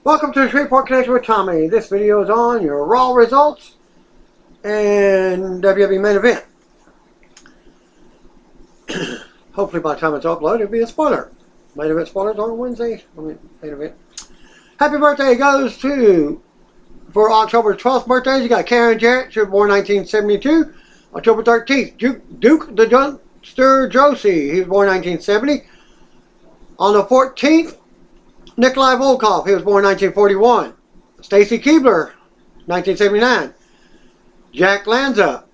Welcome to the Shreveport Connection with Tommy. This video is on your Raw results and WWE main event. Hopefully by the time it's uploaded, it'll be a spoiler. Main event spoilers on Wednesday. Main event. Happy birthday goes to, for October 12th birthdays, you got Karen Jarrett. She was born 1972. October 13th, Duke the Dunster Josie. He was born 1970. On the 14th, Nikolai Volkov. He was born 1941. Stacy Keebler, 1979. Jack Lanza,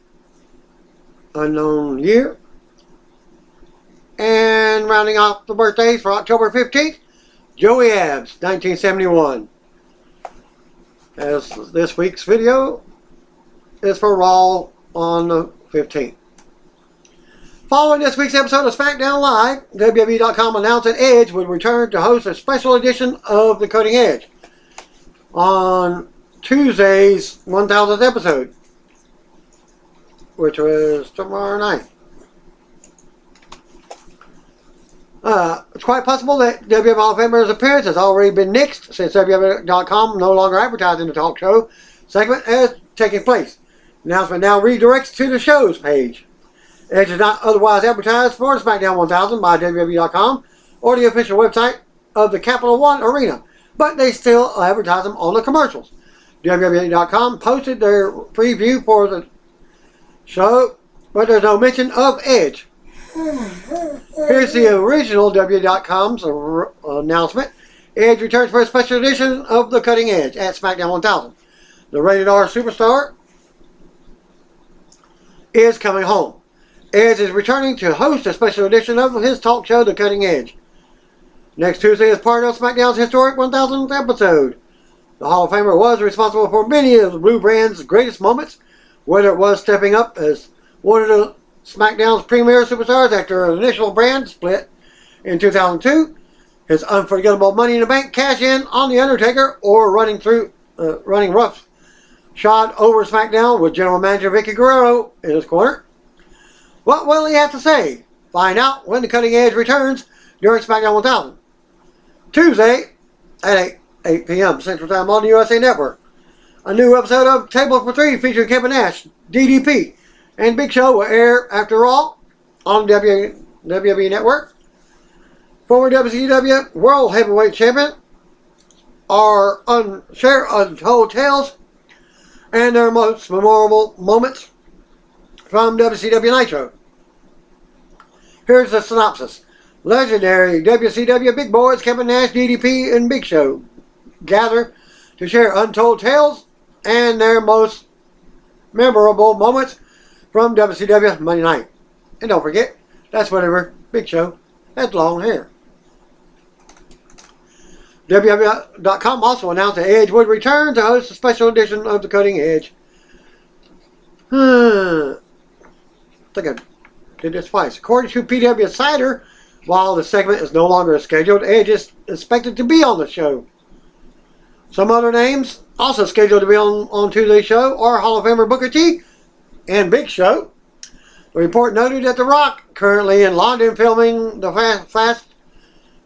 unknown year. And rounding off the birthdays for October 15th, Joey Abs, 1971. As this week's video is for Raw on the 15th. Following this week's episode of SmackDown Live, WWE.com announced that Edge would return to host a special edition of The Cutting Edge on Tuesday's 1000th episode, which was tomorrow night. It's quite possible that WWE Hall of Famer's appearance has already been nixed since WWE.com no longer advertising the talk show segment as taking place. The announcement now redirects to the show's page. Edge is not otherwise advertised for SmackDown 1000 by WWE.com or the official website of the Capital One Arena, but they still advertise them on the commercials. WWE.com posted their preview for the show, but there's no mention of Edge. Here's the original WWE.com's announcement. Edge returns for a special edition of The Cutting Edge at SmackDown 1000. The rated R superstar is coming home. Edge is returning to host a special edition of his talk show, The Cutting Edge. Next Tuesday is part of SmackDown's historic 1000th episode. The Hall of Famer was responsible for many of the Blue Brand's greatest moments, whether it was stepping up as one of the SmackDown's premier superstars after an initial brand split in 2002, his unforgettable Money in the Bank cash-in on The Undertaker, or running rough shot over SmackDown with General Manager Vicky Guerrero in his corner. What will he have to say? Find out when The Cutting Edge returns during SmackDown 1000. Tuesday at 8 p.m. Central Time on the USA Network. A new episode of Table for Three featuring Kevin Nash, DDP, and Big Show will air after all on WWE Network. Former WCW World Heavyweight Champion are share untold tales and their most memorable moments from WCW Nitro. Here's the synopsis. Legendary WCW big boys Kevin Nash, DDP, and Big Show gather to share untold tales and their most memorable moments from WCW Monday Night. And don't forget, that's whenever Big Show had long hair. WWE.com also announced that Edge would return to host a special edition of The Cutting Edge. I think I did this twice. According to PW Insider, while the segment is no longer scheduled, Edge is expected to be on the show. Some other names also scheduled to be on Tuesday's show are Hall of Famer Booker T and Big Show. The report noted that The Rock, currently in London filming the Fast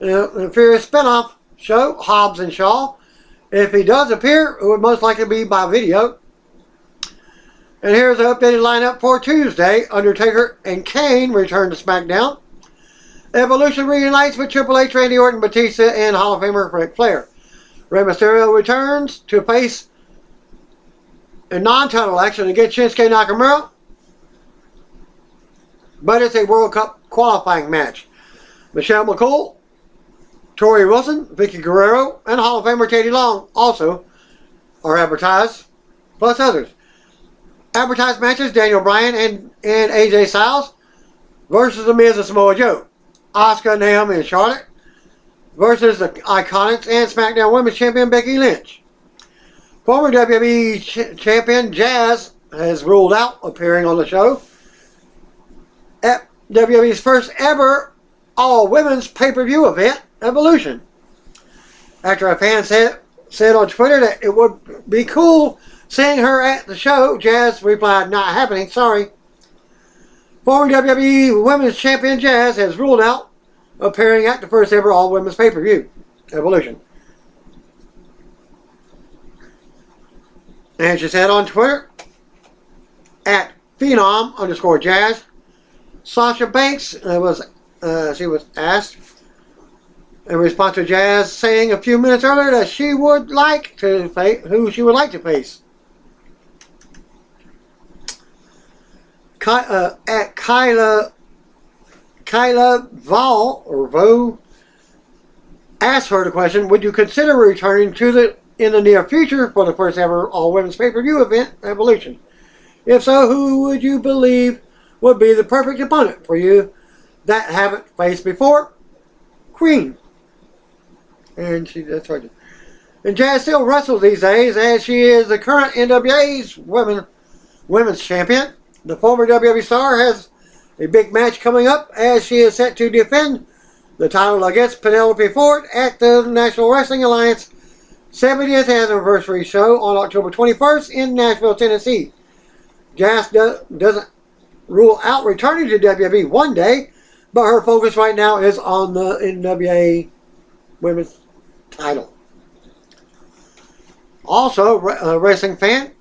and Furious spinoff show, Hobbs and Shaw. If he does appear, it would most likely be by video. And here's the updated lineup for Tuesday. Undertaker and Kane return to SmackDown. Evolution reunites with Triple H, Randy Orton, Batista, and Hall of Famer Ric Flair. Rey Mysterio returns to face a non-title action against Shinsuke Nakamura, but it's a World Cup qualifying match. Michelle McCool, Tori Wilson, Vicky Guerrero, and Hall of Famer Teddy Long also are advertised, plus others. Advertised matches: Daniel Bryan and AJ Styles versus The Miz and Samoa Joe. Asuka, Naomi, and Charlotte versus the Iconics and SmackDown Women's Champion Becky Lynch. Former WWE Champion Jazz has ruled out appearing on the show at WWE's first ever all-women's pay-per-view event, Evolution. After a fan said on Twitter that it would be cool seeing her at the show, Jazz replied, "Not happening, sorry." Former WWE Women's Champion Jazz has ruled out appearing at the first ever all-women's pay-per-view, Evolution. And she said on Twitter, at Phenom_Jazz, Sasha Banks she was asked in response to Jazz saying a few minutes earlier that she would like to face who she would like to face. At Kyla Vo asked her the question, would you consider returning in the near future for the first ever all-women's pay-per-view event, Evolution? If so, who would you believe would be the perfect opponent for you that haven't faced before? Queen. And that's right. And Jazz still wrestles these days as she is the current NWA's women's champion. The former WWE star has a big match coming up as she is set to defend the title against Penelope Ford at the National Wrestling Alliance 70th anniversary show on October 21st in Nashville, Tennessee. Jazz doesn't rule out returning to WWE one day, but her focus right now is on the NWA women's title. Also, a wrestling fan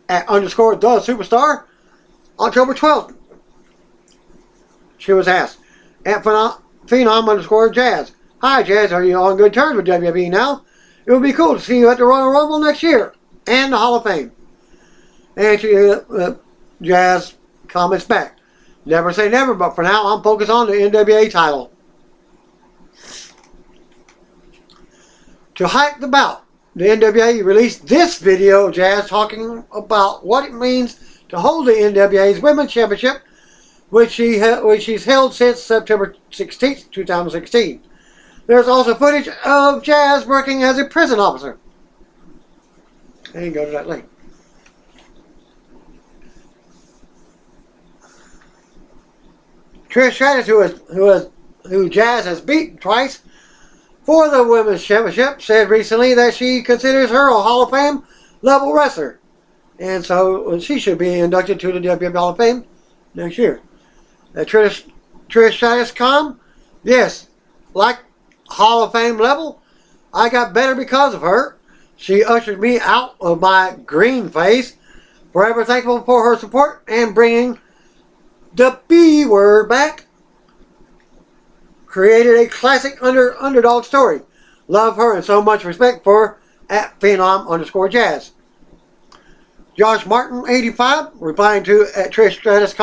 at _ the superstar, October 12th, she was asked at Phenom_Jazz, hi Jazz, are you on good terms with WWE now? It would be cool to see you at the Royal Rumble next year and the Hall of Fame. And Jazz comments back, never say never, but for now I'm focused on the NWA title. To hype the bout, the NWA released this video of Jazz talking about what it means to hold the NWA's Women's Championship, which she's held since September 16, 2016. There's also footage of Jazz working as a prison officer. And you can go to that link. Trish Stratus, who Jazz has beaten twice for the Women's Championship, said recently that she considers her a Hall of Fame level wrestler. And so she should be inducted to the WWE Hall of Fame next year. Trish Stratus yes, like Hall of Fame level, I got better because of her. She ushered me out of my green phase. Forever thankful for her support and bringing the B word back. Created a classic underdog story. Love her and so much respect for her at Phenom_Jazz. Josh Martin 85 replying to at Trish Stratus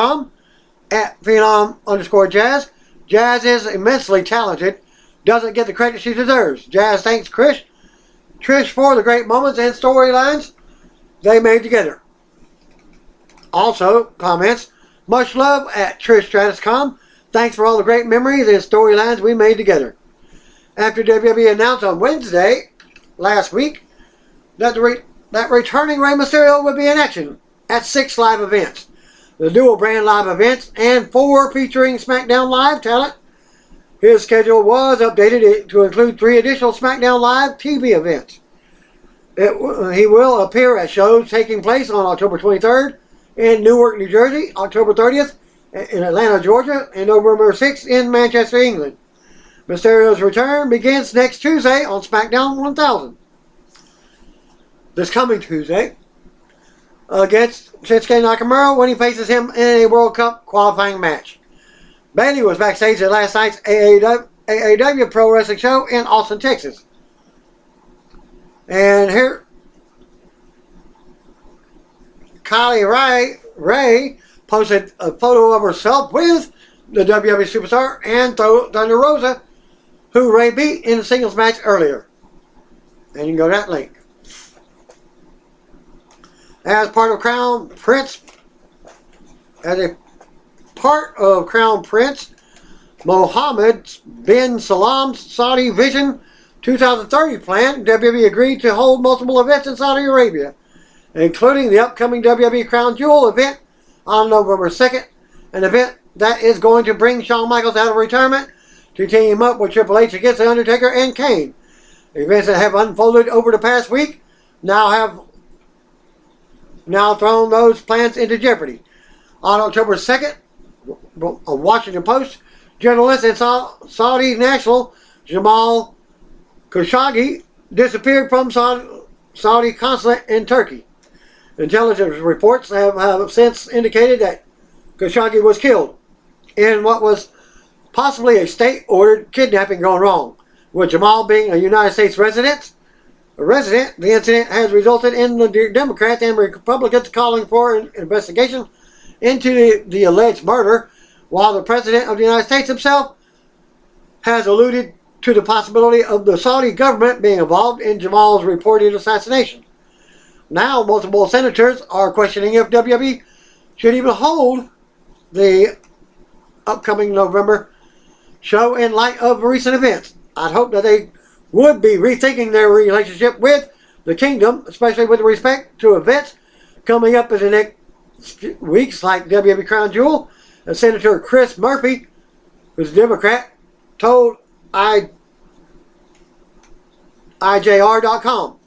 at Phenom_Jazz. Jazz is immensely talented. Doesn't get the credit she deserves. Jazz thanks Trish for the great moments and storylines they made together. Also comments, much love at Trish Stratus Thanks for all the great memories and storylines we made together. After WWE announced on Wednesday last week that returning Rey Mysterio would be in action at 6 live events. The dual brand live events and 4 featuring SmackDown Live talent. His schedule was updated to include 3 additional SmackDown Live TV events. He will appear at shows taking place on October 23rd in Newark, New Jersey, October 30th in Atlanta, Georgia, and November 6th in Manchester, England. Mysterio's return begins next Tuesday on SmackDown 1000. This coming Tuesday against Shinsuke Nakamura when he faces him in a World Cup qualifying match. Bayley was backstage at last night's AAW Pro Wrestling show in Austin, Texas. And here, Kylie Ray posted a photo of herself with the WWE superstar and Thunder Rosa, who Ray beat in a singles match earlier. And you can go to that link. As part of Crown Prince Mohammed bin Salam's Saudi Vision 2030 plan, WWE agreed to hold multiple events in Saudi Arabia, including the upcoming WWE Crown Jewel event on November 2nd, an event that is going to bring Shawn Michaels out of retirement to team up with Triple H against The Undertaker and Kane. Events that have unfolded over the past week now thrown those plans into jeopardy. On October 2nd, a Washington Post journalist and Saudi national Jamal Khashoggi disappeared from Saudi consulate in Turkey. Intelligence reports have since indicated that Khashoggi was killed in what was possibly a state-ordered kidnapping gone wrong. With Jamal being a United States resident, the incident has resulted in the Democrats and Republicans calling for an investigation into the alleged murder, while the President of the United States himself has alluded to the possibility of the Saudi government being involved in Jamal's reported assassination. Now, multiple senators are questioning if WWE should even hold the upcoming November show in light of recent events. I'd hope that they would be rethinking their relationship with the kingdom, especially with respect to events coming up in the next weeks like WWE Crown Jewel. And Senator Chris Murphy, who's a Democrat, told IJR.com.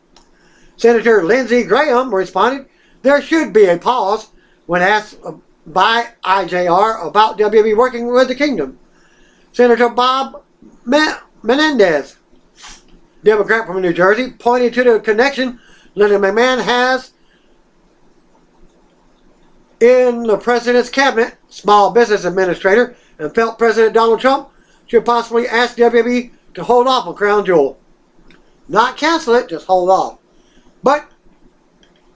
Senator Lindsey Graham responded, there should be a pause when asked by IJR about WWE working with the kingdom. Senator Bob Menendez, Democrat from New Jersey, pointed to the connection Linda McMahon has in the president's cabinet, small business administrator, and felt President Donald Trump should possibly ask WWE to hold off on Crown Jewel. Not cancel it, just hold off. But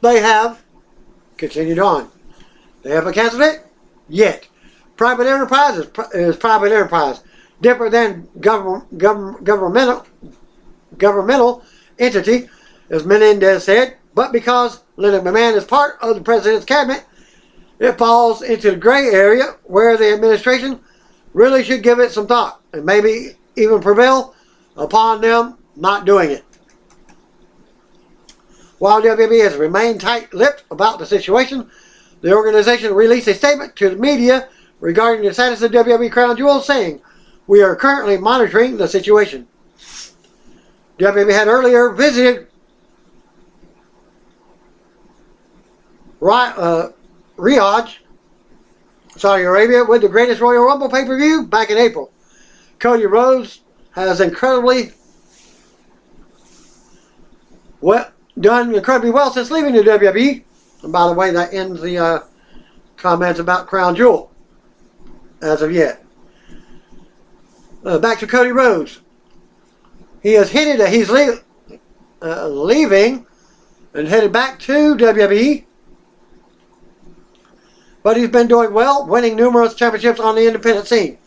they have continued on. They haven't canceled it yet. Private enterprise is private enterprise. Different than governmental entity, as Menendez said, but because Linda McMahon is part of the president's cabinet, it falls into the gray area where the administration really should give it some thought and maybe even prevail upon them not doing it. While WWE has remained tight-lipped about the situation, the organization released a statement to the media regarding the status of WWE Crown Jewel, saying, we are currently monitoring the situation. WWE had earlier visited Riyadh, Saudi Arabia, with the greatest Royal Rumble pay-per-view back in April. Cody Rhodes has done incredibly well since leaving the WWE. And by the way, that ends the comments about Crown Jewel as of yet. Back to Cody Rhodes. He has hinted that he's leaving and headed back to WWE. But he's been doing well, winning numerous championships on the independent scene.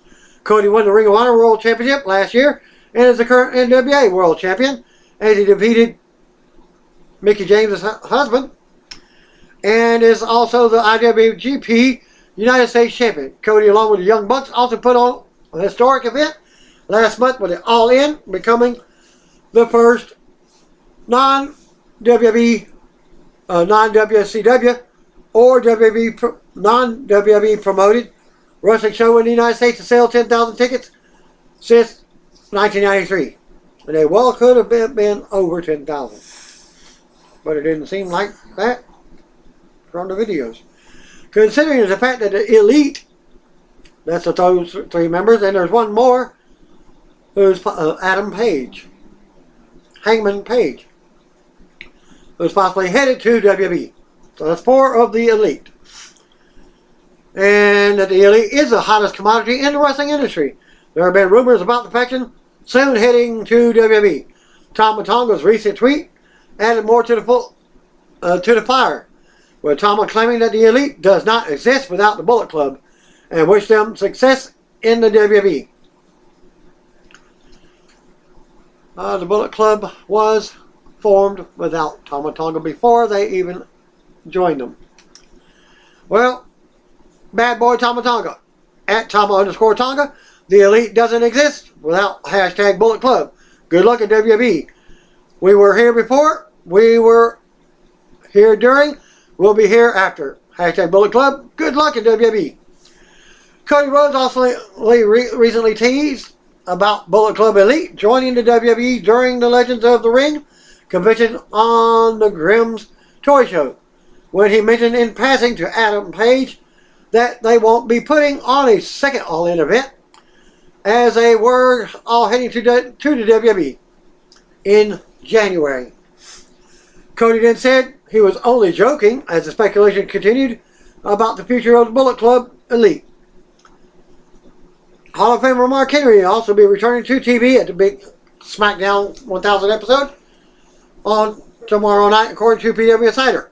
Cody won the Ring of Honor World Championship last year and is the current NWA World Champion, as he defeated Mickie James' husband, and is also the IWGP United States Champion. Cody, along with the Young Bucks, also put on a historic event last month with it All In, becoming the first non-WWE, non-WCW, or non-WWE promoted wrestling show in the United States to sell 10,000 tickets since 1993. And they well could have been over 10,000. But it didn't seem like that from the videos. Considering the fact that the Elite, that's those three members, and there's one more, who's Hangman Page, who's possibly headed to WWE. So that's four of the Elite. And that the Elite is the hottest commodity in the wrestling industry. There have been rumors about the faction soon heading to WWE. Tama Tonga's recent tweet added more to the fire, with Tama claiming that the Elite does not exist without the Bullet Club and wish them success in the WWE. The Bullet Club was formed without Tama Tonga before they even joined them. Well, bad boy Tama Tonga, at Tama_Tonga, the Elite doesn't exist without hashtag Bullet Club. Good luck at WWE. We were here before, we were here during, we'll be here after. Hashtag Bullet Club. Good luck at WWE. Cody Rhodes also recently teased about Bullet Club Elite joining the WWE during the Legends of the Ring convention on the Grimm's Toy Show, when he mentioned in passing to Adam Page that they won't be putting on a second All-In event, as they were all heading to the WWE in January. Cody then said he was only joking as the speculation continued about the future of the Bullet Club Elite. Hall of Famer Mark Henry will also be returning to TV at the big SmackDown 1000 episode on tomorrow night, according to PW Insider.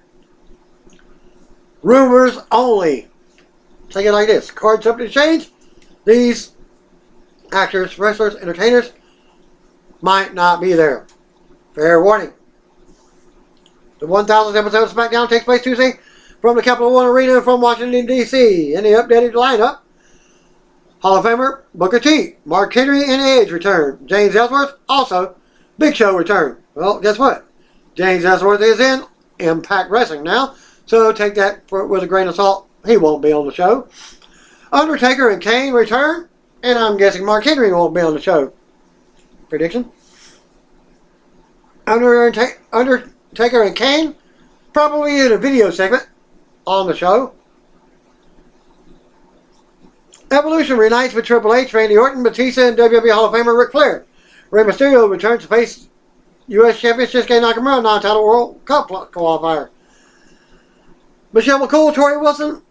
Rumors only. Take it like this. Cards up to change. These actors, wrestlers, entertainers might not be there. Fair warning. The 1000th episode of SmackDown takes place Tuesday from the Capital One Arena from Washington, D.C. In the updated lineup, Hall of Famer Booker T, Mark Henry, and Edge return. James Ellsworth, also Big Show return. Well, guess what? James Ellsworth is in Impact Wrestling now, so take that with a grain of salt. He won't be on the show. Undertaker and Kane return, and I'm guessing Mark Henry won't be on the show. Prediction? Undertaker and Kane probably in a video segment on the show. Evolution reunites with Triple H, Randy Orton, Batista, and WWE Hall of Famer Ric Flair. Rey Mysterio returns to face U.S. champion Shinsuke Nakamura, non-title World Cup qualifier. Michelle McCool, Tori Wilson,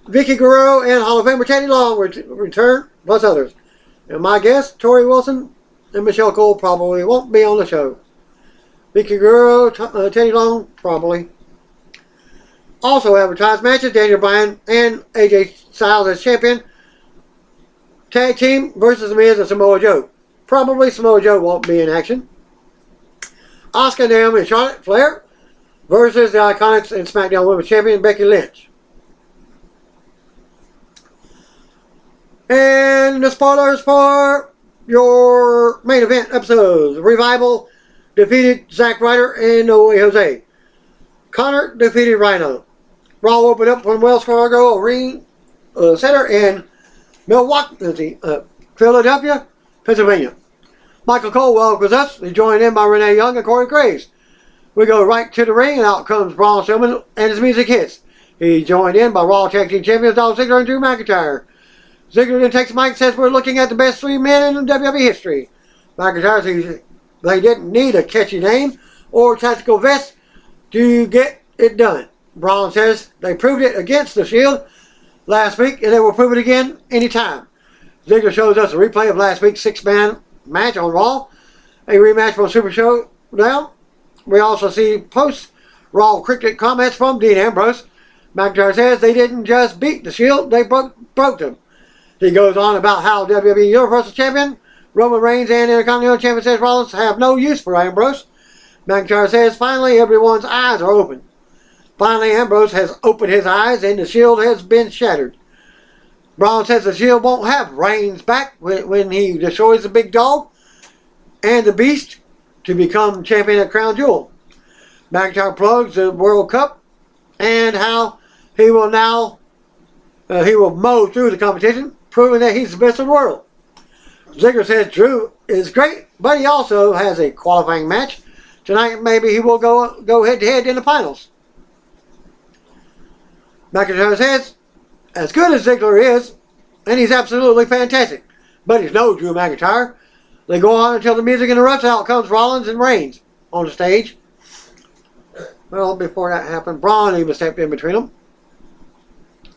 Vicky Guerrero, and Hall of Famer Teddy Long return, plus others. And my guess, Tori Wilson and Michelle McCool probably won't be on the show. Vicky Guerrero, Teddy Long, probably. Also advertised matches, Daniel Bryan and AJ Styles as champion. Tag team versus The Miz and Samoa Joe. Probably Samoa Joe won't be in action. Asuka, Naomi, and Charlotte Flair versus the Iconics and SmackDown Women's Champion Becky Lynch. And the spoilers for your main event episodes. Revival defeated Zack Ryder and No Way Jose. Connor defeated Rhino. Raw opened up from Wells Fargo Arena Center in Milwaukee, Philadelphia, Pennsylvania. Michael Cole welcomes us. He's joined in by Renee Young and Corey Graves. We go right to the ring, and out comes Braun Strowman, and his music hits. He's joined in by Raw Tag Team Champions Dolph Ziggler and Drew McIntyre. Ziggler then takes the mic and says, "We're looking at the best three men in WWE history." McIntyre says they didn't need a catchy name or tactical vest to get it done. Braun says they proved it against the Shield last week, and they will prove it again anytime. Ziggler shows us a replay of last week's six-man match on Raw, a rematch from Super Showdown. We also see post-Raw cricket comments from Dean Ambrose. McIntyre says they didn't just beat the Shield, they broke them. He goes on about how WWE Universal Champion Roman Reigns and Intercontinental Champion Seth Rollins have no use for Ambrose. McIntyre says finally everyone's eyes are open. Finally, Ambrose has opened his eyes and the Shield has been shattered. Braun says the Shield won't have Reigns back when he destroys the big dog and the Beast to become champion at Crown Jewel. McIntyre plugs the World Cup and how he will now mow through the competition, proving that he's the best in the world. Ziggler says Drew is great, but he also has a qualifying match tonight. Maybe he will go head-to-head in the finals. McIntyre says, as good as Ziggler is, and he's absolutely fantastic, but he's no Drew McIntyre. They go on until the music interrupts. Out comes Rollins and Reigns on the stage. Well, before that happened, Braun even stepped in between them.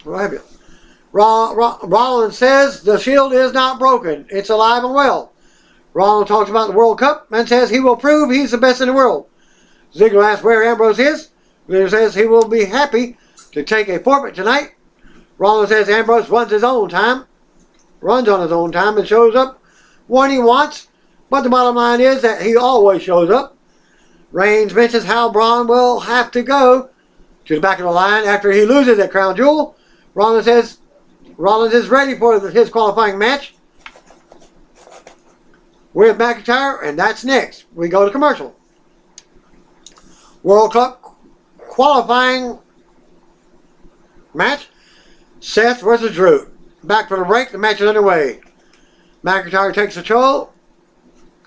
What have you? Rollins says the Shield is not broken. It's alive and well. Rollins talks about the World Cup and says he will prove he's the best in the world. Ziggler asks where Ambrose is. Ziggler says he will be happy to take a forfeit tonight. Rollins says Ambrose runs on his own time and shows up when he wants, but the bottom line is that he always shows up. Reigns mentions how Braun will have to go to the back of the line after he loses at Crown Jewel. Rollins says Rollins is ready for his qualifying match with McIntyre, and that's next. We go to commercial. World Cup qualifying match, Seth versus Drew. Back from the break, the match is underway. McIntyre takes control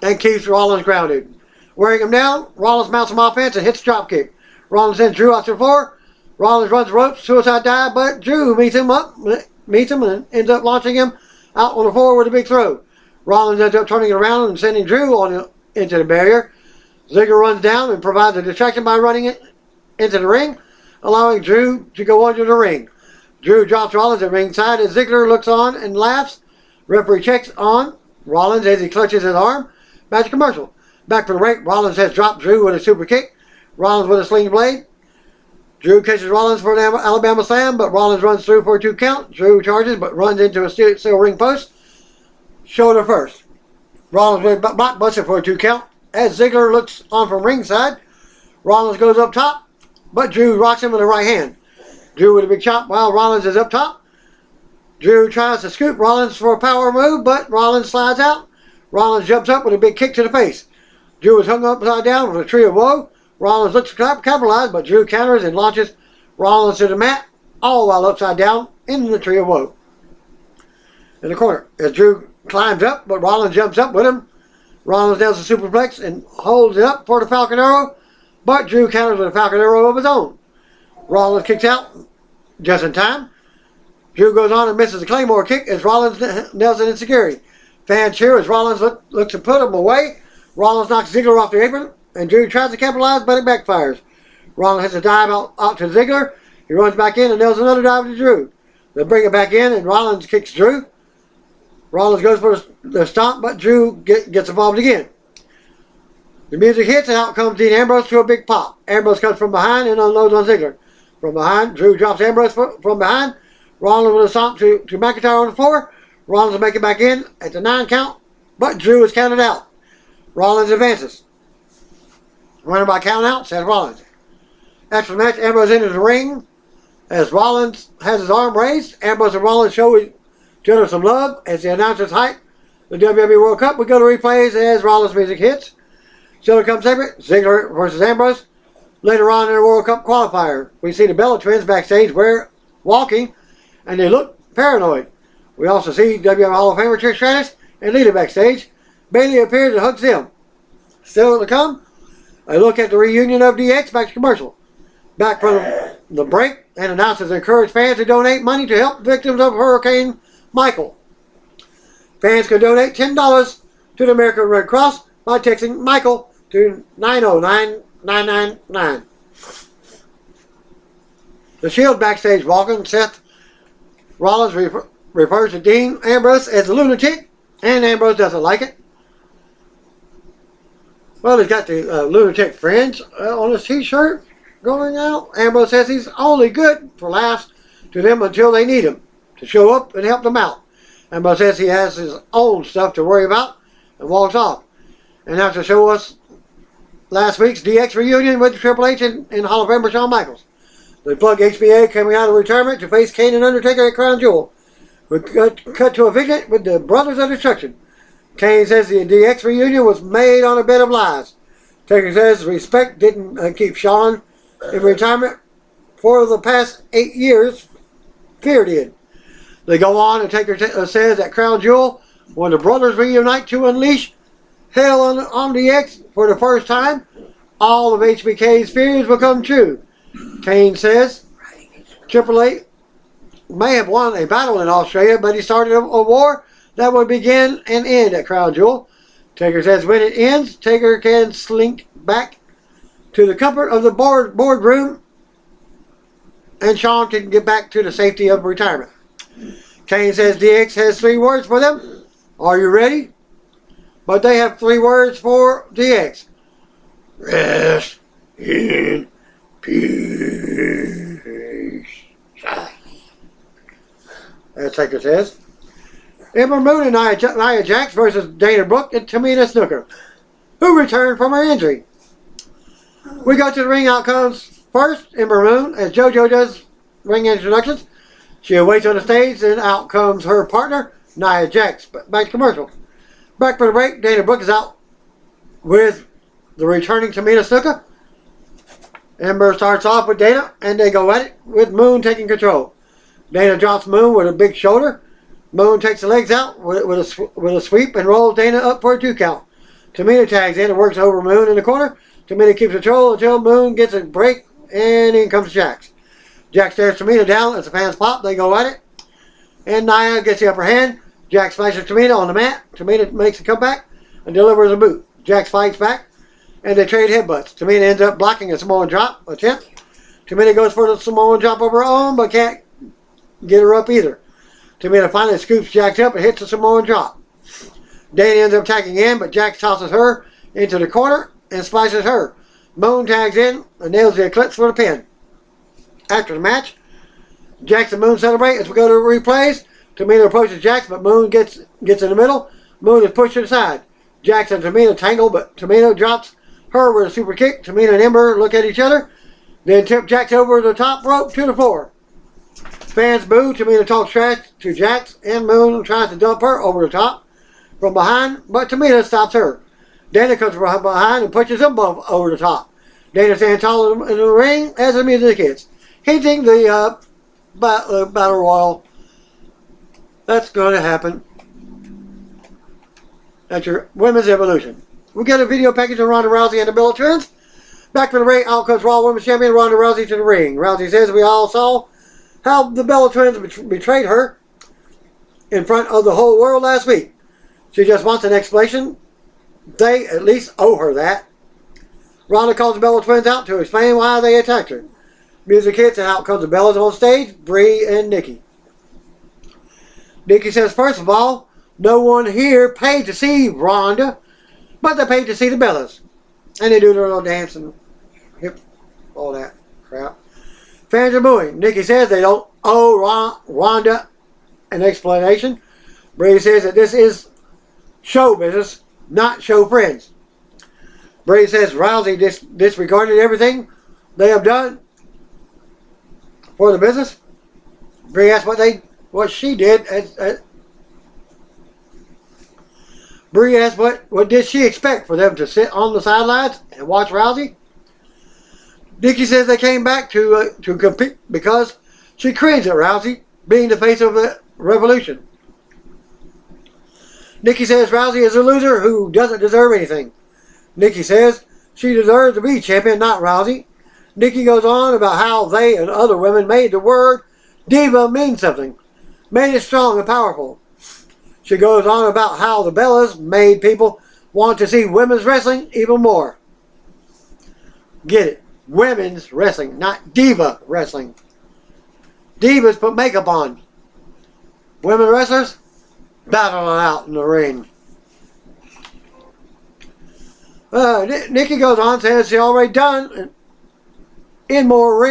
and keeps Rollins grounded. Wearing him down, Rollins mounts some offense and hits a dropkick. Rollins sends Drew out to the floor. Rollins runs the ropes, suicide dive, but Drew meets him and ends up launching him out on the floor with a big throw. Rollins ends up turning it around and sending Drew into the barrier. Ziggler runs down and provides a distraction by running into the ring, allowing Drew to go under the ring. Drew drops Rollins at ringside as Ziggler looks on and laughs. Referee checks on Rollins as he clutches his arm. Back to commercial. Back for the break. Rollins has dropped Drew with a super kick. Rollins with a sling blade. Drew catches Rollins for an Alabama slam, but Rollins runs through for a 2 count. Drew charges, but runs into a steel ring post. Shoulder first. Rollins with block busted for a 2 count. As Ziggler looks on from ringside, Rollins goes up top, but Drew rocks him with the right hand. Drew with a big chop while Rollins is up top. Drew tries to scoop Rollins for a power move, but Rollins slides out. Rollins jumps up with a big kick to the face. Drew is hung upside down with a tree of woe. Rollins looks to capitalize, but Drew counters and launches Rollins to the mat, all while upside down in the tree of woe. In the corner, as Drew climbs up, but Rollins jumps up with him. Rollins does a superplex and holds it up for the Falcon Arrow, but Drew counters with a Falcon Arrow of his own. Rollins kicks out just in time. Drew goes on and misses a Claymore kick as Rollins nails it in security. Fans cheer as Rollins looks to put him away. Rollins knocks Ziggler off the apron, and Drew tries to capitalize, but it backfires. Rollins has a dive out to Ziggler. He runs back in and nails another dive to Drew. They bring it back in, and Rollins kicks Drew. Rollins goes for the stomp, but Drew gets involved again. The music hits, and out comes Dean Ambrose to a big pop. Ambrose comes from behind and unloads on Ziggler. From behind, Drew drops Ambrose from behind. Rollins with a stomp to McIntyre on the floor. Rollins will make it back in at the 9 count, but Drew is counted out. Rollins advances. Winner by count out, Seth Rollins. After the match, Ambrose enters the ring as Rollins has his arm raised. Ambrose and Rollins show each other some love as the announcers hype the WWE World Cup. We go to replays as Rollins music hits. Still comes separate, Ziggler versus Ambrose. Later on in the World Cup qualifier, we see the Bella Twins backstage walking, and they look paranoid. We also see WWE Hall of Famer Trish Stratus and Lita backstage. Bayley appears and hugs them. Still to come, a look at the reunion of DX. Back to commercial. Back from the break, and announcers encourage fans to donate money to help victims of Hurricane Michael. Fans can donate $10 to the American Red Cross by texting Michael to 909-999. The Shield backstage walking. Seth Rollins refers to Dean Ambrose as a lunatic, and Ambrose doesn't like it. Well, he's got the lunatic friends on his t-shirt going out. Ambrose says he's only good for laughs to them until they need him to show up and help them out. Ambrose says he has his own stuff to worry about and walks off. And after show us last week's DX reunion with Triple H and Hall of Famer Shawn Michaels. They plug HBA coming out of retirement to face Kane and Undertaker at Crown Jewel. We cut to a vignette with the Brothers of Destruction. Kane says the DX reunion was made on a bed of lies. Taker says respect didn't keep Shawn in retirement for the past 8 years. Fear did. They go on and Taker says that Crown Jewel, when the brothers reunite to unleash hell on DX for the first time, all of HBK's fears will come true. Kane says Triple H may have won a battle in Australia, but he started a war that would begin and end at Crown Jewel. Taker says when it ends, Taker can slink back to the comfort of the boardroom, and Shawn can get back to the safety of retirement. Kane says DX has 3 words for them. Are you ready? But they have 3 words for DX. Rest in peace. As Taker says. Ember Moon and Nia Jax versus Dana Brooke and Tamina Snuka, who returned from her injury. We go to the ring outcomes first. Ember Moon, as JoJo does ring introductions. She awaits on the stage, and out comes her partner, Nia Jax. Back to commercial. Back for the break, Dana Brooke is out with the returning Tamina Snuka. Ember starts off with Dana, and they go at it with Moon taking control. Dana drops Moon with a big shoulder. Moon takes the legs out with a sweep and rolls Dana up for a 2 count. Tamina tags in and works over Moon in the corner. Tamina keeps control until Moon gets a break, and in comes Jax. Jax stares Tamina down as the fans pop. They go at it, and Nia gets the upper hand. Jax smashes Tamina on the mat. Tamina makes a comeback and delivers a boot. Jax fights back, and they trade headbutts. Tamina ends up blocking a Samoan drop attempt Tamina goes for the Samoan drop of her own, but can't get her up either. Tamina finally scoops Jax up and hits the Samoan drop. Dana ends up tagging in, but Jax tosses her into the corner and splashes her. Moon tags in and nails the Eclipse for the pin. After the match, Jax and Moon celebrate as we go to replays. Tamina approaches Jax, but Moon gets in the middle. Moon is pushed to the side. Jax and Tamina tangle, but Tamina drops her with a super kick. Tamina and Ember look at each other, then tip Jax over the top rope to the floor. Fans boo. Tamina talks trash to Jax, and Moon tries to dump her over the top from behind, but Tamina stops her. Dana comes from behind and pushes them both over the top. Dana stands tall in the ring as the music hits, hinting the Battle Royal that's going to happen at your Women's Evolution. We get a video package of Ronda Rousey and the Bella Twins. Back from the ring, out comes Raw Women's Champion Ronda Rousey to the ring. Rousey says we all saw how the Bella Twins betrayed her in front of the whole world last week. She just wants an explanation. They at least owe her that. Ronda calls the Bella Twins out to explain why they attacked her. Music hits and out comes the Bellas on stage, Brie and Nikki. Nikki says, first of all, no one here paid to see Ronda, but they paid to see the Bellas. And they do their little dance and hip, all that crap. Fans are booing. Nikki says they don't owe Ronda an explanation. Brie says that this is show business, not show friends. Brie says Rousey disregarded everything they have done for the business. Brie asks what she did. Brie asks what did she expect for them to sit on the sidelines and watch Rousey. Nikki says they came back to compete because she cringed at Rousey being the face of the revolution. Nikki says Rousey is a loser who doesn't deserve anything. Nikki says she deserves to be champion, not Rousey. Nikki goes on about how they and other women made the word diva mean something, made it strong and powerful. She goes on about how the Bellas made people want to see women's wrestling even more. Get it? Women's wrestling, not diva wrestling. Divas put makeup on. Women wrestlers battle it out in the ring. Nikki goes on and says she's already done more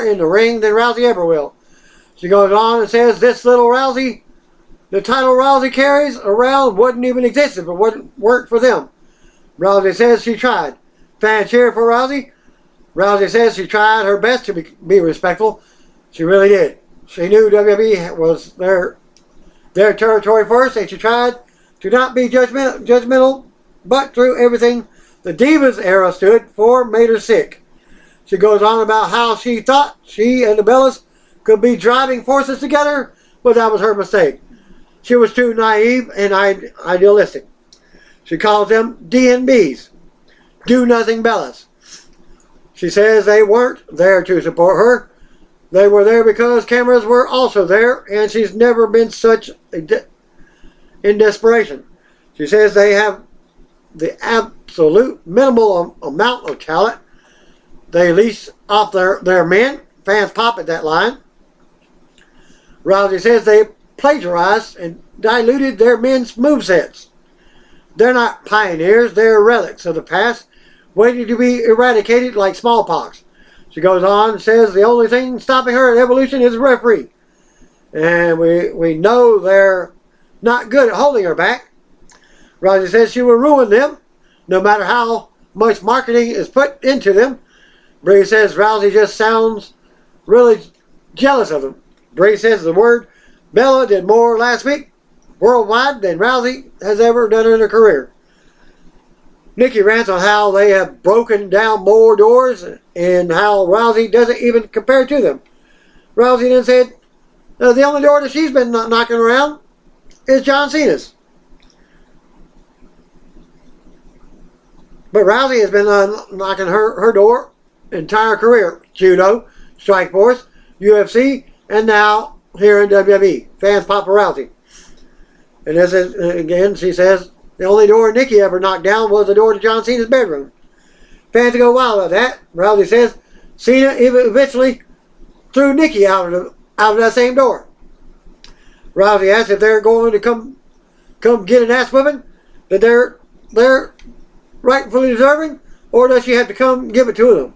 in the ring than Rousey ever will. She goes on and says this little Rousey, the title Rousey carries around, wouldn't even exist if it wouldn't work for them. Rousey says she tried. Fans cheer for Rousey. Rousey says she tried her best to be respectful. She really did. She knew WWE was their territory first, and she tried to not be judgmental, but through everything the Divas era stood for made her sick. She goes on about how she thought she and the Bellas could be driving forces together, but that was her mistake. She was too naive and idealistic. She calls them DNBs, do-nothing Bellas. She says they weren't there to support her. They were there because cameras were also there, and she's never been such in desperation. She says they have the absolute minimal amount of talent. They lease off their men. Fans pop at that line. Rousey says they plagiarized and diluted their men's movesets. They're not pioneers. They're relics of the past, waiting to be eradicated like smallpox. She goes on and says the only thing stopping her at Evolution is a referee. And we know they're not good at holding her back. Rousey says she will ruin them, no matter how much marketing is put into them. Brie says Rousey just sounds really jealous of them. Brie says the word Bella did more last week worldwide than Rousey has ever done in her career. Nikki rants on how they have broken down more doors and how Rousey doesn't even compare to them. Rousey then said the only door that she's been knocking around is John Cena's. But Rousey has been knocking her door entire career. Judo, Strikeforce, UFC, and now here in WWE. Fans pop for Rousey. And as again, she says the only door Nikki ever knocked down was the door to John Cena's bedroom. Fans go wild about that. Rousey says Cena eventually threw Nikki out of that same door. Rousey asked if they're going to come get an ass whipping that they're rightfully deserving, or does she have to come give it to them?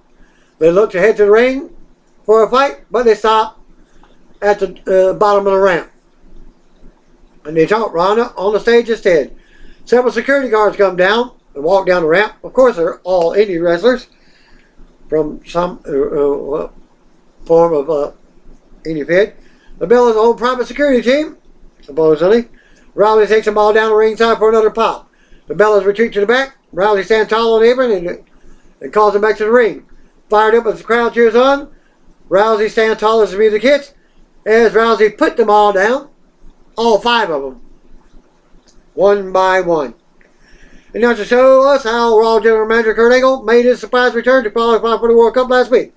They looked to head to the ring for a fight, but they stopped at the bottom of the ramp. And they taught Ronda on the stage instead. Several security guards come down and walk down the ramp. Of course, they're all indie wrestlers from some form of indie fit. The Bella's own private security team, supposedly. Rousey takes them all down the ringside for another pop. The Bellas retreat to the back. Rousey stands tall on the apron and calls them back to the ring. Fired up as the crowd cheers on, Rousey stands tall as the music hits, as Rousey put them all down, all 5 of them, one by one. And now to show us how Raw General Manager Kurt Angle made his surprise return to qualify for the World Cup last week.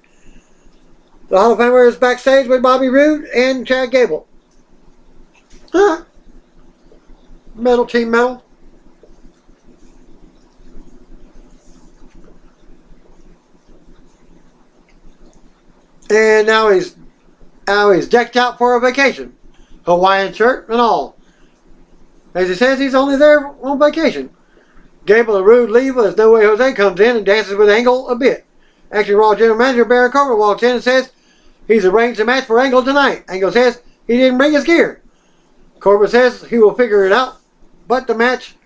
The Hall of Famer is backstage with Bobby Roode and Chad Gable. Metal Team Metal. And now he's decked out for a vacation. Hawaiian shirt and all. As he says, he's only there on vacation. Gable and Roode leave as No Way Jose comes in and dances with Angle a bit. Actually, Raw General Manager Baron Corbin walks in and says he's arranged a match for Angle tonight. Angle says he didn't bring his gear. Corbin says he will figure it out, but the match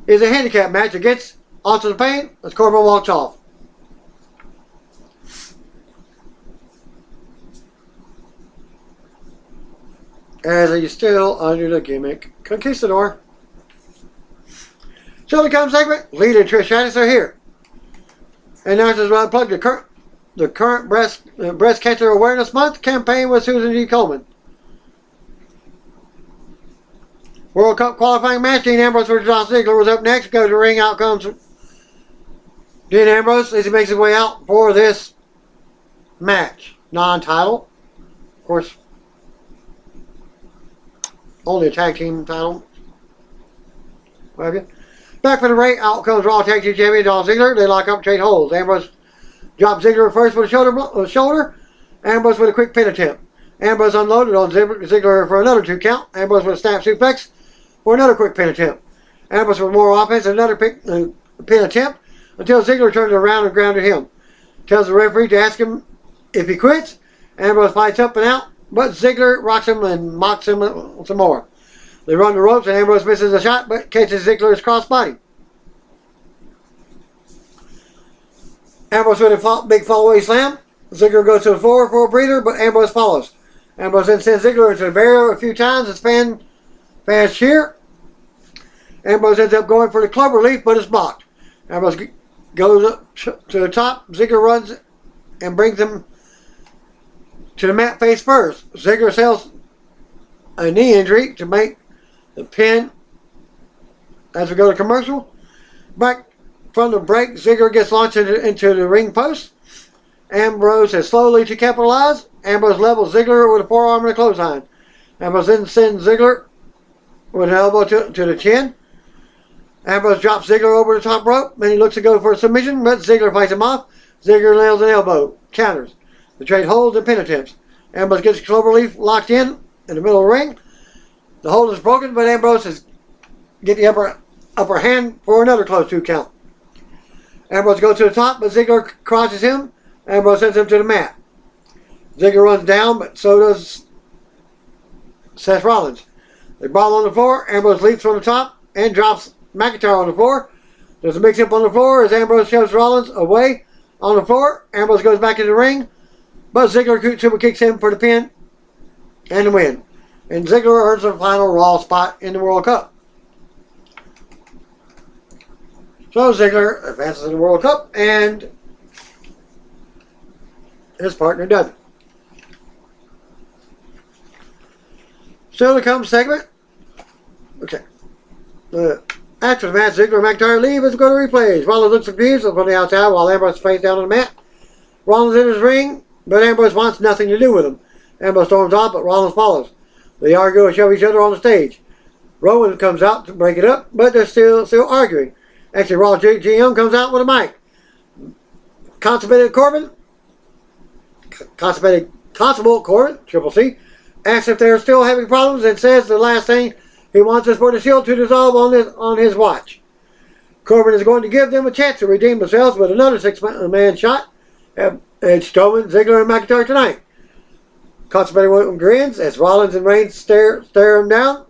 is a handicap match against Austin Payne as Corbin walks off. As he's still under the gimmick Conquistador. So the come segment, Lita and Trish Stratus are here. And now just plug the current breast cancer awareness month campaign with Susan G. Komen. World Cup qualifying match, Dean Ambrose versus Dolph Ziggler was up next. Goes to ring, out comes Dean Ambrose as he makes his way out for this match. Non-title. Of course, only a tag team title. What have you? Back for the ring, out comes Raw Tag Team Champion Dolph Ziggler. They lock up, trade holds. Ambrose drops Ziggler first with a shoulder. Ambrose with a quick pin attempt. Ambrose unloaded on Ziggler for another 2 count. Ambrose with a snap suplex for another quick pin attempt. Ambrose with more offense and another pin attempt until Ziggler turns around and grounded him. Tells the referee to ask him if he quits. Ambrose fights up and out, but Ziggler rocks him and mocks him some more. They run the ropes and Ambrose misses a shot but catches Ziggler's crossbody. Ambrose with a big fallaway slam. Ziggler goes to the floor for a breather, but Ambrose follows. Ambrose then sends Ziggler into the barrier a few times as fans cheer. Ambrose ends up going for the club relief, but it's blocked. Ambrose goes up to the top. Ziggler runs and brings him to the mat face first. Ziggler sells a knee injury to make the pin as we go to commercial. Back from the break, Ziggler gets launched into the ring post. Ambrose is slowly to capitalize. Ambrose levels Ziggler with a forearm and a clothesline. Ambrose then sends Ziggler with an elbow to the chin. Ambrose drops Ziggler over the top rope. Then he looks to go for a submission, but Ziggler fights him off. Ziggler nails an elbow. Counters. The trade holds and pin attempts. Ambrose gets Cloverleaf locked in the middle of the ring. The hold is broken, but Ambrose get the upper hand for another close 2 count. Ambrose goes to the top, but Ziggler crosses him. Ambrose sends him to the mat. Ziggler runs down, but so does Seth Rollins. They brawl on the floor. Ambrose leaps from the top and drops McIntyre on the floor. There's a mix-up on the floor as Ambrose shoves Rollins away on the floor. Ambrose goes back in the ring, but Ziggler super kicks him for the pin and the win. And Ziggler earns the final Raw spot in the World Cup. So Ziggler advances in the World Cup and his partner doesn't. Still to come segment. Okay. After the match, Ziggler and McIntyre leave as we go to replays. Rollins looks confused from the outside while Ambrose is face down on the mat. Rollins in his ring, but Ambrose wants nothing to do with him. Ambrose storms off, but Rollins follows. They argue and shove each other on the stage. Rowan comes out to break it up, but they're still arguing. Actually, Raw GM comes out with a mic. Consummated Corbin Constable Corbin, Triple C, asks if they're still having problems and says the last thing he wants is for the Shield to dissolve on his watch. Corbin is going to give them a chance to redeem themselves with another 6-man shot at Strowman, Ziggler, and McIntyre tonight. Constable grins as Rollins and Reigns stare him down.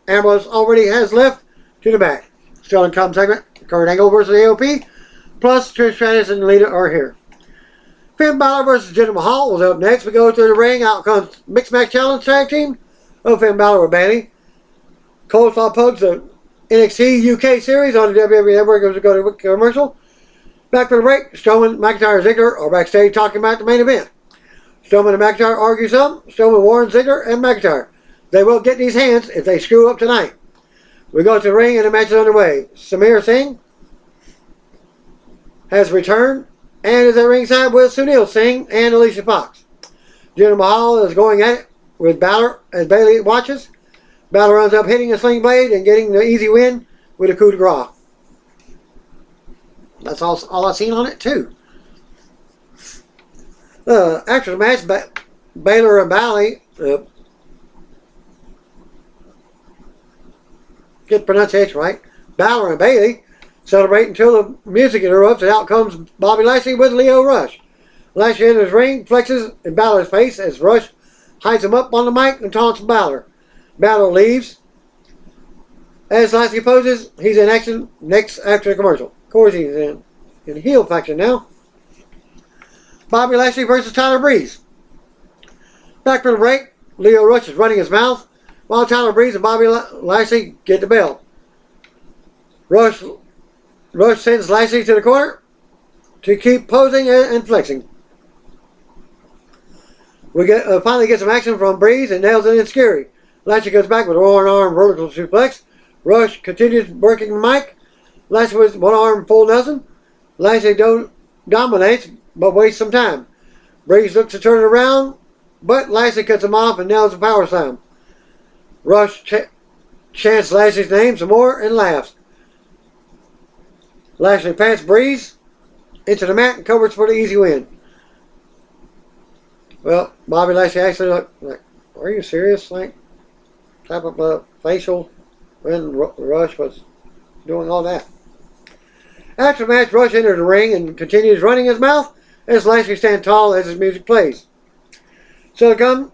Ambrose already has left to the back. Still in come segment, Kurt Angle versus AOP, plus Trish Stratus and Lita are here. Finn Balor versus Jinder Mahal was up next. We go to the ring. Out comes Mixed Match Challenge Tag Team of Finn Balor with Bayley. Coleslaw Pugs, the NXT UK series on the WWE Network as we go to commercial. Back for the break, Strowman, McIntyre, and Ziggler are backstage talking about the main event. Strowman and McIntyre argue some. Strowman warns Ziggler and McIntyre they will get these hands if they screw up tonight. We go to the ring and the match is underway. Samir Singh has returned and is at ringside with Sunil Singh and Alicia Fox. Jinder Mahal is going at it with Balor as Bayley watches. Balor runs up hitting a sling blade and getting the easy win with a coup de grace. That's all I've seen on it too. After the match, Baylor and Bayley, get the pronunciation right, Balor and Bayley celebrate until the music interrupts and out comes Bobby Lashley with Lio Rush. Lashley enters the ring, flexes in Balor's face as Rush hides him up on the mic and taunts Balor. Balor leaves. As Lashley poses, he's in action next after the commercial. Of course, he's in heel faction now. Bobby Lashley versus Tyler Breeze. Back from the break, Lio Rush is running his mouth while Tyler Breeze and Bobby Lashley get the bell. Rush sends Lashley to the corner to keep posing and flexing. We finally get some action from Breeze and nails it in Scary. Lashley goes back with a one-arm vertical suplex. Rush continues working the mic. Lashley with one arm full Nelson. Lashley dominates but wastes some time. Breeze looks to turn it around, but Lashley cuts him off and nails a power slam. Rush chants Lashley's name some more and laughs. Lashley pats Breeze into the mat and covers for the easy win. Well, Bobby Lashley actually looked like, are you serious? Like, type of a facial when Rush was doing all that. After the match, Rush enters the ring and continues running his mouth as Lashley stands tall as his music plays. So come,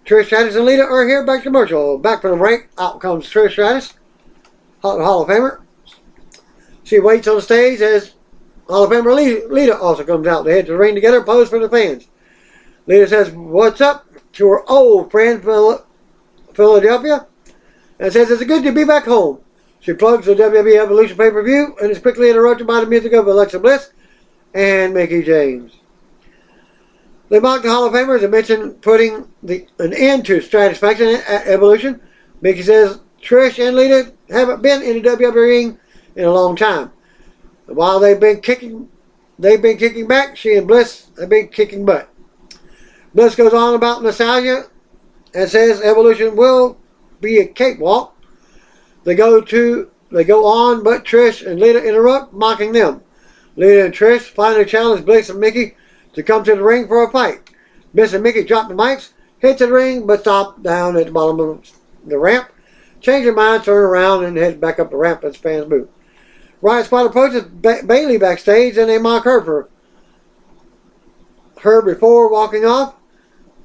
Trish Stratus and Lita are here back to commercial. Back from the break, out comes Trish Stratus, Hall of Famer. She waits on the stage as Hall of Famer Lita also comes out. They head to the ring together, pose for the fans. Lita says, "What's up?" to her old friend Philadelphia, and says it's good to be back home. She plugs the WWE Evolution pay-per-view and is quickly interrupted by the music of Alexa Bliss and Mickie James. They mock the Hall of Famers and mention putting an end to Stratus faction at Evolution. Mickie says Trish and Lita haven't been in the WWE ring in a long time. And while they've been kicking back, she and Bliss have been kicking butt. Bliss goes on about nostalgia and says Evolution will be a cakewalk. They go on, but Trish and Lita interrupt, mocking them. Lita and Trish finally challenge Bliss and Mickie to come to the ring for a fight. Bliss and Mickie drop the mics, hit the ring, but stop down at the bottom of the ramp. Change their mind, turn around, and head back up the ramp as fans move. Riot Squad approaches Bayley backstage, and they mock her for her before walking off.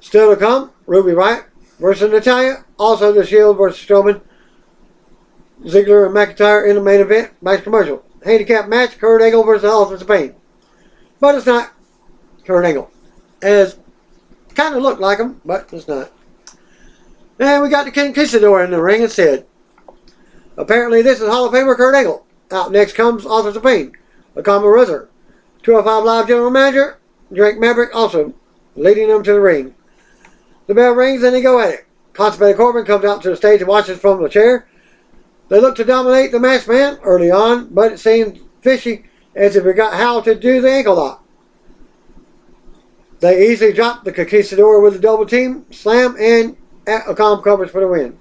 Still to come, Ruby Riott versus Natalya. Also the Shield versus Strowman, Ziggler and McIntyre in the main event. Back to commercial. Handicap match, Kurt Angle versus Authors of Pain. But it's not Kurt Angle. As kind of looked like him, but it's not. And we got the King Conquistador in the ring instead. Apparently this is Hall of Famer Kurt Angle. Out next comes Authors of Pain, a common wrestler. 205 Live General Manager, Drake Maverick, also leading them to the ring. The bell rings and they go at it. Constipated Corbin comes out to the stage and watches from the chair. They look to dominate the masked man early on, but it seemed fishy as if they forgot how to do the ankle lock. They easily drop the Conquistador with a double team, slam, and a calm coverage for the win.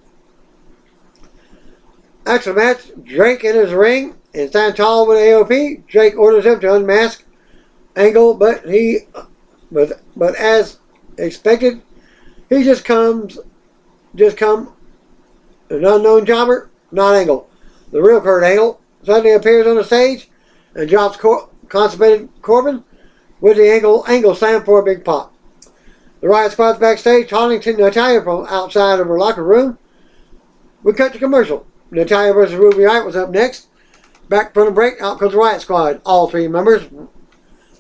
After the match, Drake enters the ring and stands tall with AOP. Drake orders him to unmask Angle, but as expected. He just come an unknown jobber, not Angle. The real Kurt Angle suddenly appears on the stage and drops constipated Corbin with the Angle slam for a big pop. The Riot Squad's backstage taunting to Natalya from outside of her locker room. We cut to commercial. Natalya versus Ruby Riott was up next. Back from the break, out comes the Riot Squad. All three members.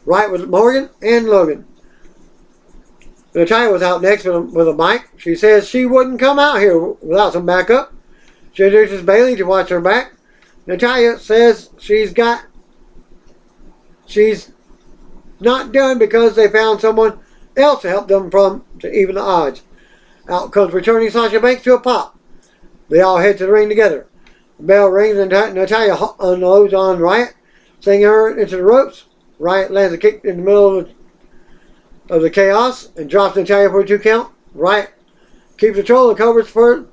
Riott with Morgan and Logan. Natalya was out next with a mic. She says she wouldn't come out here without some backup. She introduces Bayley to watch her back. Natalya says she's not done because they found someone else to help them to even the odds. Out comes returning Sasha Banks to a pop. They all head to the ring together. The bell rings and Natalya unloads on Riott, sending her into the ropes. Riott lands a kick in the middle of the chaos and drops Natalya for a 2 count. Riott keeps control and covers for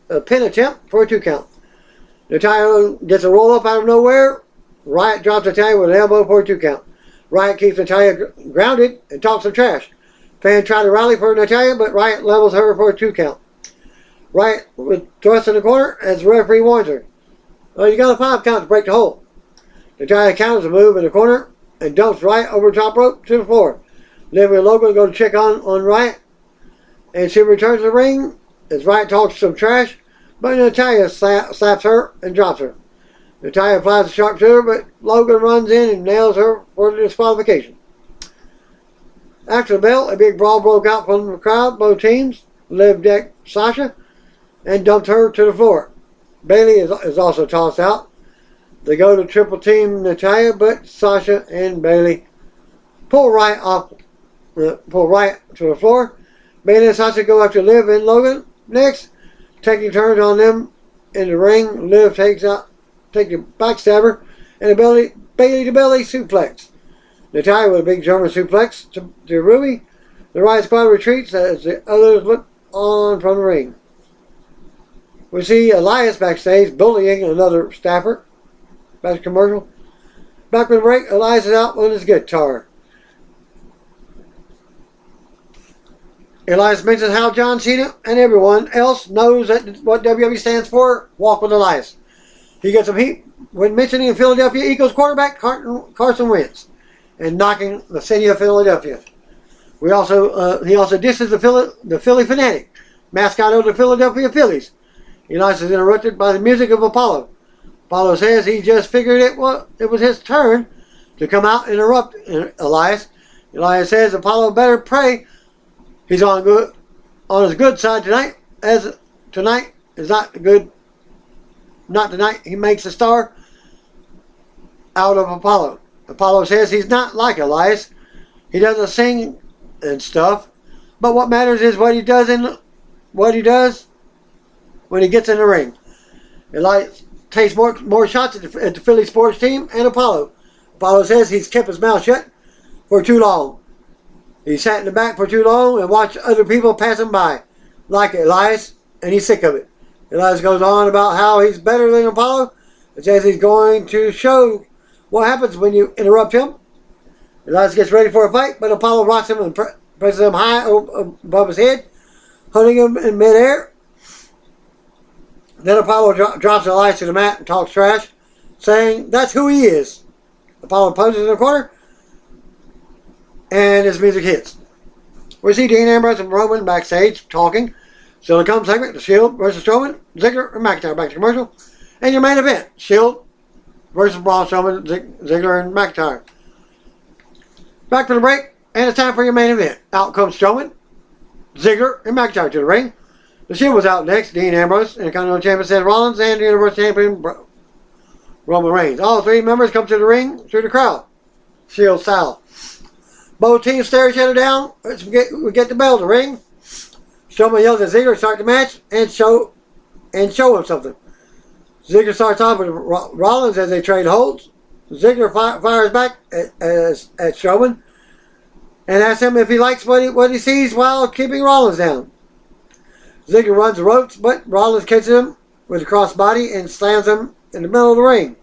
a pin attempt for a 2 count. Natalya gets a roll up out of nowhere. Riott drops Natalya with an elbow for a 2 count. Riott keeps Natalya grounded and talks some trash. Fans try to rally for Natalya, but Riott levels her for a 2 count. Riott with thrust in the corner as the referee warns her. You got a 5 count to break the hold. Natalya counters a move in the corner and dumps Riott over the top rope to the floor. Liv and Logan go to check on Riott, and she returns to the ring as Riott talks some trash, but Natalya slaps her and drops her. Natalya applies a sharpshooter, but Logan runs in and nails her for the disqualification. After the bell, a big brawl broke out from the crowd. Both teams. Liv decked Sasha and dumped her to the floor. Bayley is also tossed out. They go to triple team Natalya, but Sasha and Bayley pull Riott to the floor. Bayley and Sasha go after Liv and Logan next, taking turns on them in the ring. Liv takes a backstabber and a Bayley to belly suplex. Natalya with a big German suplex to Ruby. The Riot Squad retreats as the others look on from the ring. We see Elias backstage bullying another staffer. Back to commercial. Back from the break, Elias is out with his guitar. Elias mentions how John Cena and everyone else knows what WWE stands for. Walk with Elias. He gets some heat when mentioning Philadelphia Eagles quarterback Carson Wentz and knocking the city of Philadelphia. He also disses the Philly Fanatic, mascot of the Philadelphia Phillies. Elias is interrupted by the music of Apollo. Apollo says he just figured it was his turn to come out and interrupt Elias. Elias says Apollo better pray he's on his good side tonight, as tonight is not tonight he makes a star out of Apollo. Apollo says he's not like Elias. He doesn't sing and stuff, but what matters is what he does when he gets in the ring. Elias takes more shots at the Philly sports team and Apollo. Apollo says he's kept his mouth shut for too long. He sat in the back for too long and watched other people pass him by, like Elias, and he's sick of it. Elias goes on about how he's better than Apollo and says he's going to show what happens when you interrupt him. Elias gets ready for a fight, but Apollo rocks him and presses him high above his head, holding him in midair. Then Apollo drops Elias to the mat and talks trash, saying that's who he is. Apollo poses in the corner, and his music hits. We see Dean Ambrose and Roman backstage talking. Still to come segment, The Shield versus Strowman, Ziggler and McIntyre. Back to commercial. And your main event, Shield versus Braun Strowman, Ziggler and McIntyre. Back from the break, and it's time for your main event. Out comes Strowman, Ziggler and McIntyre to the ring. The Shield was out next. Dean Ambrose and Intercontinental Champion Seth Rollins and the Universal Champion Roman Reigns. All three members come to the ring through the crowd, Shield style. Both teams stare each other down. We get the bell to ring. Strowman yells at Ziggler to start the match and show him something. Ziggler starts off with Rollins as they trade holds. Ziggler fires back at Strowman and asks him if he likes what he sees while keeping Rollins down. Ziggler runs the ropes, but Rollins catches him with a crossbody and slams him in the middle of the ring.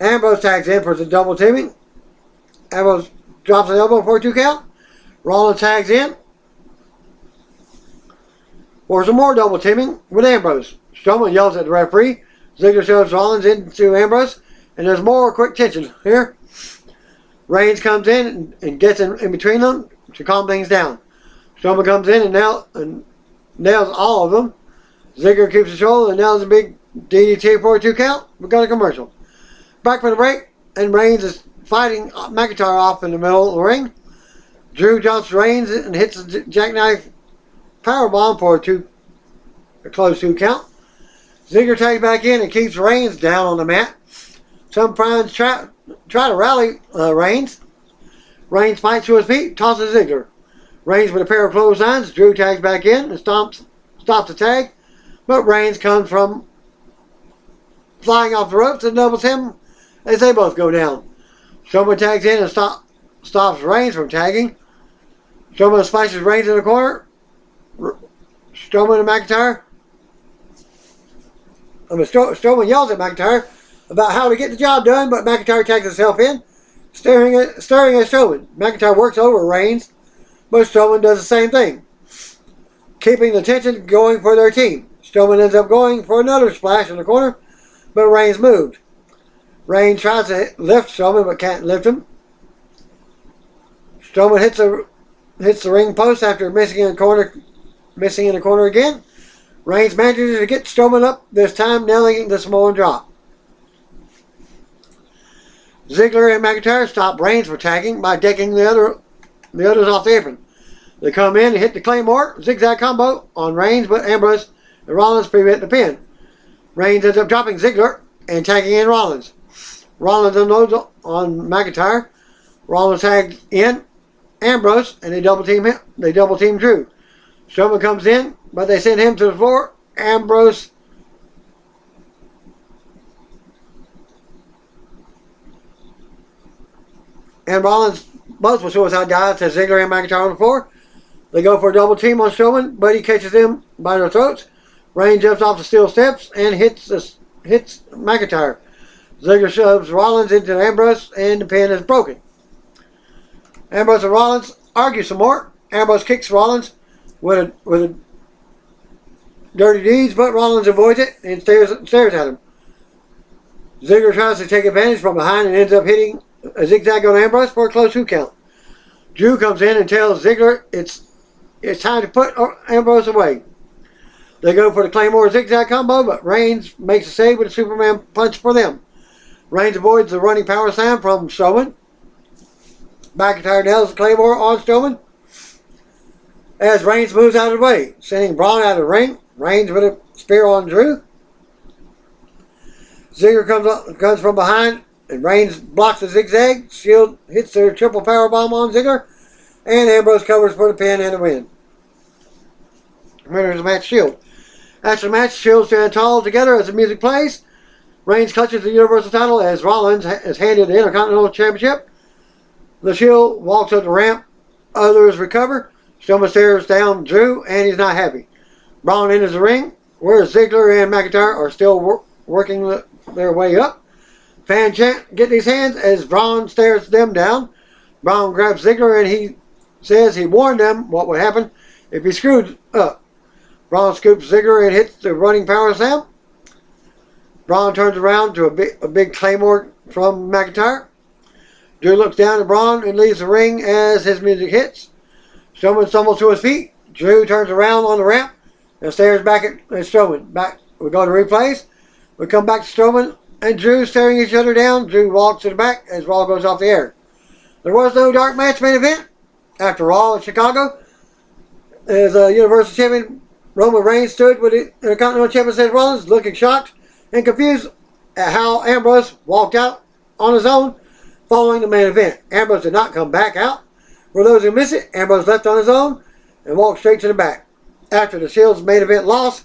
Ambrose tags in for the double teaming. Ambrose drops an elbow for a 2 count. Rollins tags in for some more double teaming with Ambrose. Strowman yells at the referee. Ziggler shoves Rollins into Ambrose, and there's more quick tension here. Reigns comes in and gets in between them to calm things down. Strowman comes in and nails all of them. Ziggler keeps control and nails a big DDT for a 2 count. We got a commercial. Back for the break, and Reigns is fighting McIntyre off in the middle of the ring. Drew jumps Reigns and hits a jackknife powerbomb for a close 2 count. Ziggler tags back in and keeps Reigns down on the mat. Some fans try to rally Reigns. Reigns fights to his feet, tosses Ziggler. Reigns with a pair of clotheslines. Drew tags back in and stops the tag, but Reigns comes from flying off the ropes and doubles him as they both go down. Strowman tags in and stops Reigns from tagging. Strowman splashes Reigns in the corner. Strowman and McIntyre. Strowman yells at McIntyre about how to get the job done, but McIntyre tags himself in, staring at Strowman. McIntyre works over Reigns, but Strowman does the same thing, keeping the tension going for their team. Strowman ends up going for another splash in the corner, but Reigns moved. Reigns tries to lift Strowman, but can't lift him. Strowman hits the ring post after missing in the corner again. Reigns manages to get Strowman up, this time nailing the Samoan drop. Ziggler and McIntyre stop Reigns from tagging by decking the others off the apron. They come in and hit the Claymore zigzag combo on Reigns, but Ambrose and Rollins prevent the pin. Reigns ends up dropping Ziggler and tagging in Rollins. Rollins unloads on McIntyre. Rollins tags in Ambrose, and they double team Drew. Strowman comes in, but they send him to the floor. Ambrose and Rollins both with suicide dives to Ziggler and McIntyre on the floor. They go for a double team on Strowman, but he catches them by their throats. Reigns jumps off the steel steps and hits McIntyre. Ziggler shoves Rollins into Ambrose, and the pin is broken. Ambrose and Rollins argue some more. Ambrose kicks Rollins with a dirty deeds, but Rollins avoids it and stares at him. Ziggler tries to take advantage from behind and ends up hitting a zigzag on Ambrose for a close 2 count. Drew comes in and tells Ziggler it's time to put Ambrose away. They go for the Claymore zigzag combo, but Reigns makes a save with a Superman punch for them. Reigns avoids the running power slam from Strowman. McIntyre nails the Claymore on Strowman as Reigns moves out of the way, sending Braun out of the ring. Reigns with a spear on Drew. Ziggler comes from behind, and Reigns blocks the zigzag. Shield hits their triple powerbomb on Ziggler, and Ambrose covers for the pin and the win. Winners of the match, Shield. After the match, Shield stand tall together as the music plays. Reigns clutches the Universal title as Rollins is handed the Intercontinental Championship. The Shield walks up the ramp. Others recover. Strowman stares down Drew, and he's not happy. Braun enters the ring, where Ziggler and McIntyre are still working their way up. Fans chant, "Get these hands," as Braun stares them down. Braun grabs Ziggler, and he says he warned them what would happen if he screwed up. Braun scoops Ziggler and hits the running power slam. Braun turns around to a big Claymore from McIntyre. Drew looks down at Braun and leaves the ring as his music hits. Strowman stumbles to his feet. Drew turns around on the ramp and stares back at Strowman. We go to replays. We come back to Strowman and Drew staring each other down. Drew walks to the back as Raw goes off the air. There was no dark match main event after Raw in Chicago. As Universal Champion Roman Reigns stood with the Intercontinental Champion Seth Rollins, looking shocked and confused at how Ambrose walked out on his own following the main event. Ambrose did not come back out. For those who miss it, Ambrose left on his own and walked straight to the back. After the Shield's main event loss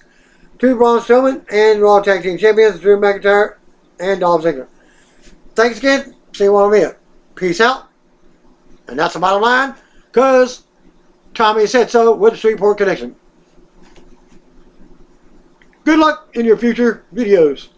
to Braun Strowman and Raw Tag Team Champions Drew McIntyre and Dolph Ziggler. Thanks again. See you on the Peace out. And that's the bottom line, because Tommy said so with the Streetport Connection. Good luck in your future videos.